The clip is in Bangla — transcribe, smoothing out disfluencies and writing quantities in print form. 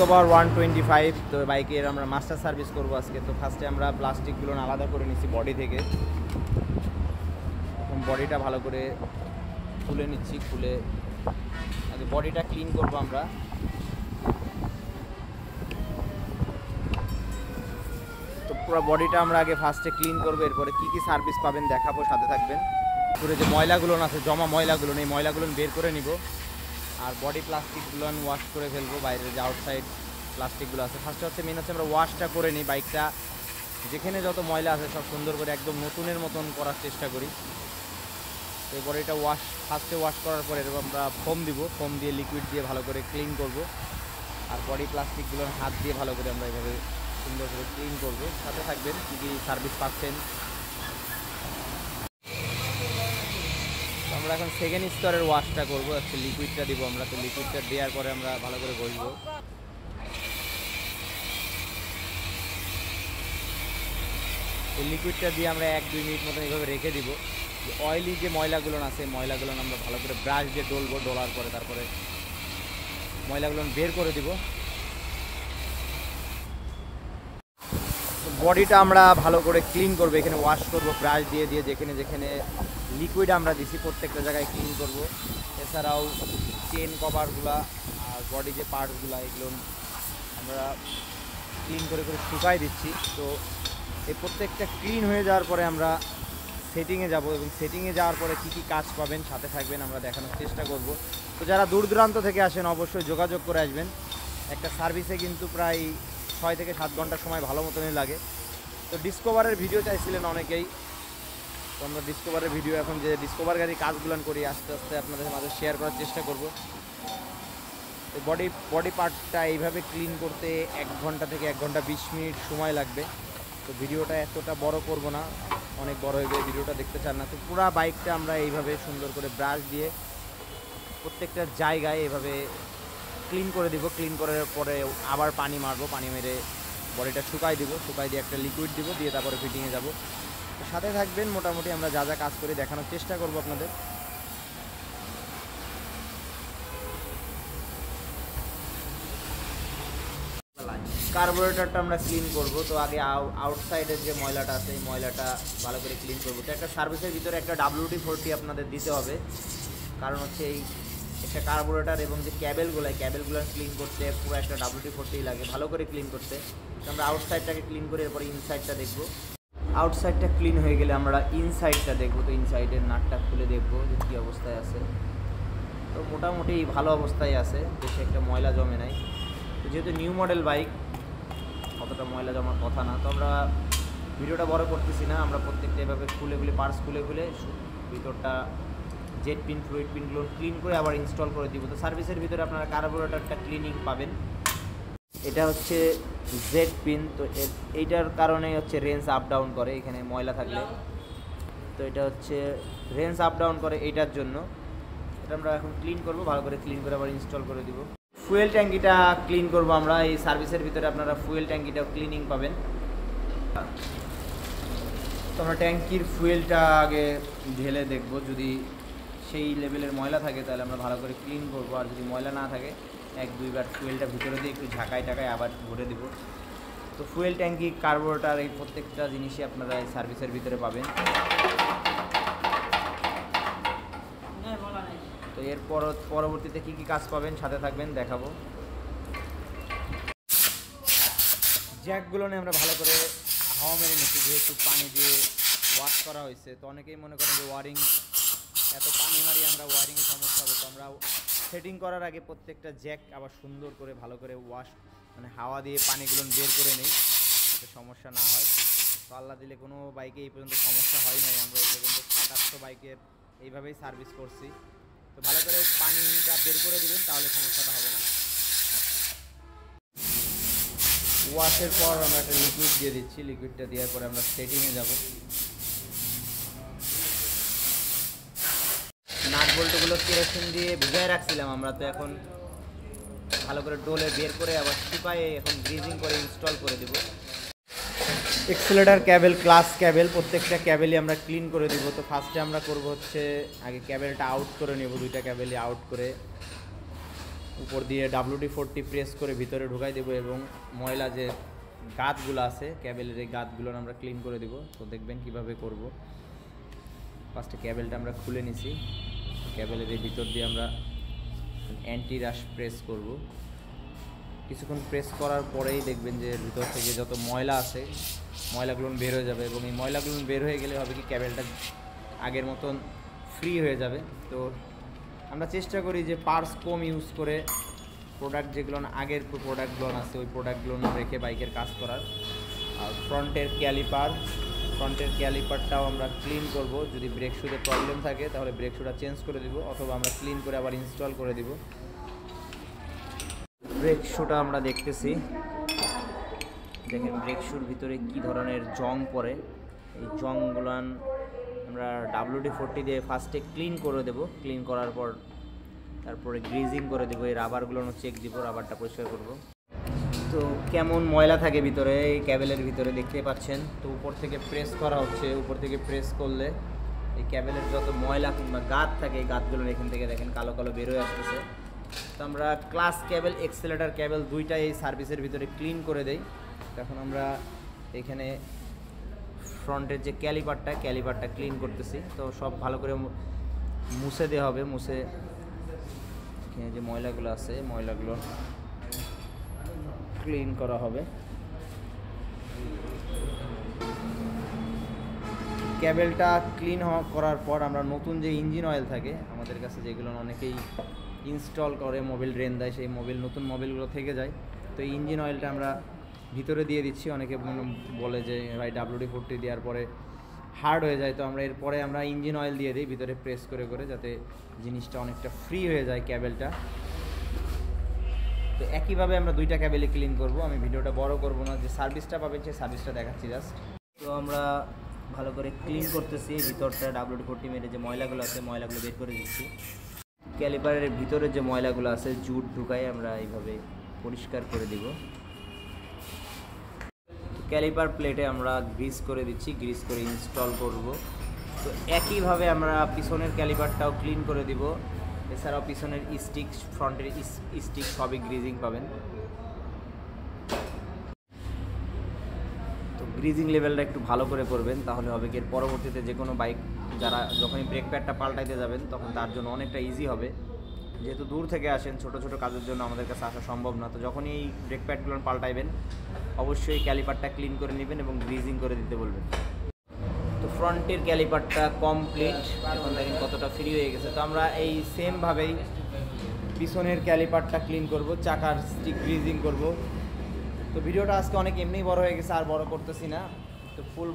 ডিসকভার 125। তো বাইকের আমরা মাস্টার সার্ভিস করবো আজকে। তো ফার্স্টে আমরা প্লাস্টিকগুলো আলাদা করে নিচ্ছি বডি থেকে। এখন বডিটা ভালো করে খুলে নিচ্ছি, খুলে আগে বডিটা ক্লিন করবো আমরা। তো পুরো বডিটা আমরা আগে ফার্স্টে ক্লিন করবো, এরপরে কী কী সার্ভিস পাবেন দেখাবো, সাথে থাকবেন। পুরো যে ময়লাগুলো আছে, জমা ময়লাগুলো, এই ময়লাগুলো বের করে নিব, আর বডি প্লাস্টিকগুলো ওয়াশ করে ফেলবো। বাইরের যে আউটসাইড প্লাস্টিকগুলো আছে ফার্স্টে হচ্ছে মেন হচ্ছে আমরা ওয়াশটা করে নিই বাইকটা। যেখানে যত ময়লা আছে সব সুন্দর করে একদম নতুনের মতন করার চেষ্টা করি। তো এই বডিটা ফার্স্টে ওয়াশ করার পরে আমরা ফোম দিব, ফোম দিয়ে লিকুইড দিয়ে ভালো করে ক্লিন করব। আর বডি প্লাস্টিকগুলো হাত দিয়ে ভালো করে আমরা এইভাবে সুন্দর করে ক্লিন করব। সাথে থাকবেন কী কী সার্ভিস পাচ্ছেন। আমরা এখন সেকেন্ড স্তরের ওয়াশটা করবো, হচ্ছে লিকুইডটা দিব আমরা। তো লিকুইডটা দেওয়ার পরে আমরা ভালো করে ঘষবো। এই লিকুইডটা দিয়ে আমরা 1-2 মিনিট মতো এইভাবে রেখে দিব। অয়েলি যে ময়লাগুলো আছে ময়লাগুলো আমরা ভালো করে ব্রাশ দিয়ে ডলবো, ডলার পরে তারপরে ময়লাগুলো বের করে দিব। বডিটা আমরা ভালো করে ক্লিন করবো, এখানে ওয়াশ করব ব্রাশ দিয়ে দিয়ে, যেখানে যেখানে লিকুইড আমরা দিছি প্রত্যেকটা জায়গায় ক্লিন করব। এছাড়াও চেন কভারগুলা আর বডি যে পার্টসগুলো এগুলো আমরা ক্লিন করে করে শুকাই দিচ্ছি। তো এই প্রত্যেকটা ক্লিন হয়ে যাওয়ার পরে আমরা সেটিংয়ে যাব, এবং সেটিংয়ে যাওয়ার পরে কী কী কাজ পাবেন সাথে থাকবেন, আমরা দেখানোর চেষ্টা করব। তো যারা দূর দূরান্ত থেকে আসেন অবশ্যই যোগাযোগ করে আসবেন। একটা সার্ভিসে কিন্তু প্রায় 6 থেকে 7 ঘন্টা সময় ভালো মতনই লাগে। তো ডিসকভারের ভিডিও চাইছিলেন অনেকেই, তো আমরা ডিসকভারের ভিডিও এখন যে ডিসকভার গাড়ির কাজগুলো করি আস্তে আস্তে আপনাদের মাঝে শেয়ার করার চেষ্টা করব। তো বডি পার্টটা এইভাবে ক্লিন করতে 1 ঘন্টা থেকে 1 ঘন্টা 20 মিনিট সময় লাগবে। তো ভিডিওটা এতটা বড় করব না, অনেক বড় হয়ে যাবে, ভিডিওটা দেখতে চান না। তো পুরো বাইকটা আমরা এইভাবে সুন্দর করে ব্রাশ দিয়ে প্রত্যেকটা জায়গায় এভাবে ক্লিন করে দিব। ক্লিন করার পরে আবার পানি মারবো, পানি মেরে বডিটা শুকাই দিব, শুকাই দিয়ে একটা লিকুইড দিব, দিয়ে তারপরে ফিটিংয়ে যাব। তো সাথে থাকবেন, মোটামুটি আমরা যা যা কাজ করি দেখানোর চেষ্টা করব আপনাদের। কার্বোরেটরটা আমরা ক্লিন করব। তো আগে আউটসাইডের যে ময়লাটা আছে এই ময়লাটা ভালো করে ক্লিন করব। তো একটা সার্ভিসের ভিতরে একটা WD-40 আপনাদের দিতে হবে, কারণ হচ্ছে এই একটা কার্বোরেটর এবং যে ক্যাবেলগুলো ক্লিন করতে পুরো একটা WD-40 লাগে ভালো করে ক্লিন করতে। তো আমরা আউটসাইডটাকে ক্লিন করে এরপরে ইনসাইডটা দেখব। আউটসাইডটা ক্লিন হয়ে গেলে আমরা ইনসাইডটা দেখব। তো ইনসাইডের নাটটা খুলে দেখব যে কী অবস্থায় আছে। তো মোটামুটি ভালো অবস্থায় আছে, বেশি একটা ময়লা জমে নাই। তো যেহেতু নিউ মডেল বাইক অতটা ময়লা জমার কথা না। তো আমরা ভিডিওটা বড় করতেছি না, আমরা প্রত্যেকটা এভাবে খুলে পার্টস খুলে ভিতরটা জেট পিন ফ্লুইড পিনগুলো ক্লিন করে আবার ইনস্টল করে দিব। তো সার্ভিসের ভিতরে আপনারা কার্বোরেটরটা ক্লিনিং পাবেন। এটা হচ্ছে জেট পিন। তো এইটার কারণেই হচ্ছে রেঞ্জ আপ ডাউন করে এখানে ময়লা থাকলে। তো এটা হচ্ছে রেঞ্জ আপ ডাউন করে এইটার জন্য। এটা আমরা এখন ক্লিন করব, ভালো করে ক্লিন করে আবার ইনস্টল করে দিব। ফুয়েল ট্যাঙ্কিটা ক্লিন করব আমরা। এই সার্ভিসের ভিতরে আপনারা ফুয়েল ট্যাঙ্কিটাও ক্লিনিং পাবেন। তো আমরা ট্যাঙ্কির ফুয়েলটা আগে ঢেলে দেখব, যদি সেই লেভেলের ময়লা থাকে তাহলে আমরা ভালো করে ক্লিন করব, আর যদি ময়লা না থাকে 1-2 বার ফুয়েলটা ভিতরে দিয়ে একটু ঝাঁকায় আবার ভরে দেব। তো ফুয়েল ট্যাঙ্কি, কার্বোরেটর এই প্রত্যেকটা জিনিসই আপনারা এই সার্ভিসের ভিতরে পাবেন। তো এরপর পরবর্তীতে কী কী কাজ পাবেন সাথে থাকবেন, দেখাবো। জ্যাকগুলো নিয়ে আমরা ভালো করে হাওয়া মেরে নিচ্ছি, যেহেতু পানি দিয়ে ওয়াশ করা হয়েছে। তো অনেকেই মনে করেন যে ওয়ারিং এত পানি মারি আমরা ওয়ারিংয়ের সমস্যা হবে। তো আমরা সেটিং করার আগে প্রত্যেকটা জ্যাক আবার সুন্দর করে ভালো করে ওয়াশ হাওয়া দিয়ে পানিগুলো বের করে নেই, যাতে সমস্যা না হয়। তো আল্লাহ দিলে কোনো বাইকে এই পর্যন্ত সমস্যা হয় নাই। আমরা এই পর্যন্ত 700 বাইকের এইভাবেই সার্ভিস করছি। তো ভালো করে পানিটা বের করে দেবেন, তাহলে সমস্যাটা হবে না। ওয়াশের পর আমরা একটা লিকুইড দিয়ে দিচ্ছি, লিকুইডটা দেওয়ার পরে আমরা সেটিংয়ে যাব। নাট বল্টুগুলো কেরোসিন দিয়ে ভিজায় রাখছিলাম আমরা, তো এখন ভালো করে ডোলে বের করে আবার শুকায়ে এখন গ্রিজিং করে ইনস্টল করে দেব। এক্সেলেটর ক্যাবেল, ক্লাস ক্যাবেল, প্রত্যেকটা ক্যাবেলই আমরা ক্লিন করে দিব। তো ফার্স্টে আমরা করব হচ্ছে আগে ক্যাবেলটা আউট করে নেব, 2টা ক্যাবেলই আউট করে উপর দিয়ে WD-40 প্রেস করে ভিতরে ঢুকাই দেবো এবং ময়লা যে গাঁতগুলো আছে ক্যাবেলের এই গাঁতগুলো আমরা ক্লিন করে দেবো। তো দেখবেন কিভাবে করব। ফার্স্টে ক্যাবেলটা আমরা খুলে নিছি, ক্যাবেলের এই ভিতর দিয়ে আমরা অ্যান্টি রাশ প্রেস করব। কিছুক্ষণ প্রেস করার পরেই দেখবেন যে ভিতর থেকে যত ময়লা আছে ময়লাগুলো বের হয়ে যাবে এবং এই ময়লাগুলো বের হয়ে গেলে হবে কি ক্যাবেলটা আগের মতন ফ্রি হয়ে যাবে। তো আমরা চেষ্টা করি যে পার্টস কম ইউজ করে প্রোডাক্ট যেগুলো আগের প্রোডাক্টগুলো আছে ওই প্রোডাক্টগুলো রেখে বাইকের কাজ করার। আর ফ্রন্টের ক্যালিপারটাও আমরা ক্লিন করব। যদি ব্রেক শুতে প্রবলেম থাকে তাহলে ব্রেক শুটা চেঞ্জ করে দিব অথবা আমরা ক্লিন করে আবার ইনস্টল করে দিব। ব্রেক শুটা আমরা দেখতেছি, দেখেন ব্রেক শুর ভিতরে কি ধরনের জং পড়ে। এই জংগুলান আমরা WD-40 দিয়ে ফার্স্টে ক্লিন করে দেব। ক্লিন করার পর তারপরে গ্রিজিং করে দেবো। এই রাবারগুলো চেক দিব, রাবারটা পরিষ্কার করব। তো কেমন ময়লা থাকে ভিতরে এই ক্যাবেলের ভিতরে দেখতে পাচ্ছেন। তো উপর থেকে প্রেস করা হচ্ছে, উপর থেকে প্রেস করলে এই ক্যাবেলের যত ময়লা কিংবা গাঁত থাকে এই গাঁতগুলো এখান থেকে দেখেন কালো কালো বেরোয় আসতেছে। তো আমরা ক্লাস ক্যাবেল এক্সেলেটার ক্যাবেল দুইটাই এই সার্ভিসের ভিতরে ক্লিন করে দেই। এখন আমরা এখানে ফ্রন্টের যে ক্যালিপারটা ক্লিন করতেছি। তো সব ভালো করে মুছে দেওয়া হবে, মুছে এখানে যে ময়লাগুলো আছে ময়লাগুলো ক্লিন করা হবে। ক্যাবেলটা ক্লিন করার পর আমরা নতুন যে ইঞ্জিন অয়েল থাকে আমাদের কাছে, যেগুলো অনেকেই ইনস্টল করে মোবিল ড্রেন দেয়, সেই নতুন মোবিলগুলো থেকে যায়। তো এই ইঞ্জিন অয়েলটা আমরা ভিতরে দিয়ে দিচ্ছি। অনেকে বলে যে ভাই WD-40 দেওয়ার পরে হার্ড হয়ে যায়। তো আমরা এরপরে আমরা ইঞ্জিন অয়েল দিয়ে দিই ভিতরে প্রেস করে করে, যাতে জিনিসটা অনেকটা ফ্রি হয়ে যায় ক্যাবেলটা। তো একইভাবে আমরা দুইটা ক্যাবেলই ক্লিন করব। আমি ভিডিওটা বড় করব না, যে সার্ভিসটা পাবেন সেই সার্ভিসটা দেখাচ্ছি জাস্ট। তো আমরা ভালো করে ক্লিন করতেছি ভিতরটা, WD-40 মেরে যে ময়লাগুলো আছে ময়লাগুলো বের করে দিচ্ছি। ক্যালিপারের ভিতরে যে ময়লাগুলো আছে জুট ঢুকাই আমরা এইভাবে পরিষ্কার করে দিব। ক্যালিপার প্লেটে আমরা গ্রিস করে দিচ্ছি, গ্রিস করে ইনস্টল করব। তো একইভাবে আমরা পিছনের ক্যালিপারটাও ক্লিন করে দিব। এছাড়াও পিছনের স্টিক, ফ্রন্টের স্টিক সবই গ্রিজিং পাবেন। তো গ্রিজিং লেভেলটা একটু ভালো করে করবেন, তাহলে হবে কি এর পরবর্তীতে যে কোনো বাইক যারা যখনই ব্রেক প্যাডটা পাল্টাইতে যাবেন তখন তার জন্য অনেকটা ইজি হবে। যেহেতু দূর থেকে আসেন, ছোট ছোট কাজের জন্য আমাদের কাছে আসা সম্ভব না। তো যখনই এই ব্রেক প্যাডগুলো পাল্টাইবেন অবশ্যই ক্যালিপারটা ক্লিন করে নেবেন এবং গ্রিজিং করে দিতে বলবেন। তো ফ্রন্টের ক্যালিপারটা কমপ্লিট, এখন দেখেন কতটা ফ্রি হয়ে গেছে। তো আমরা এই সেমভাবেই পিছনের ক্যালিপারটা ক্লিন করব, চাকার স্টিক গ্রিজিং করব। তো ভিডিওটা আজকে অনেক এমনিই বড় হয়ে গেছে, আর বড় করতেছি না। তো ফুল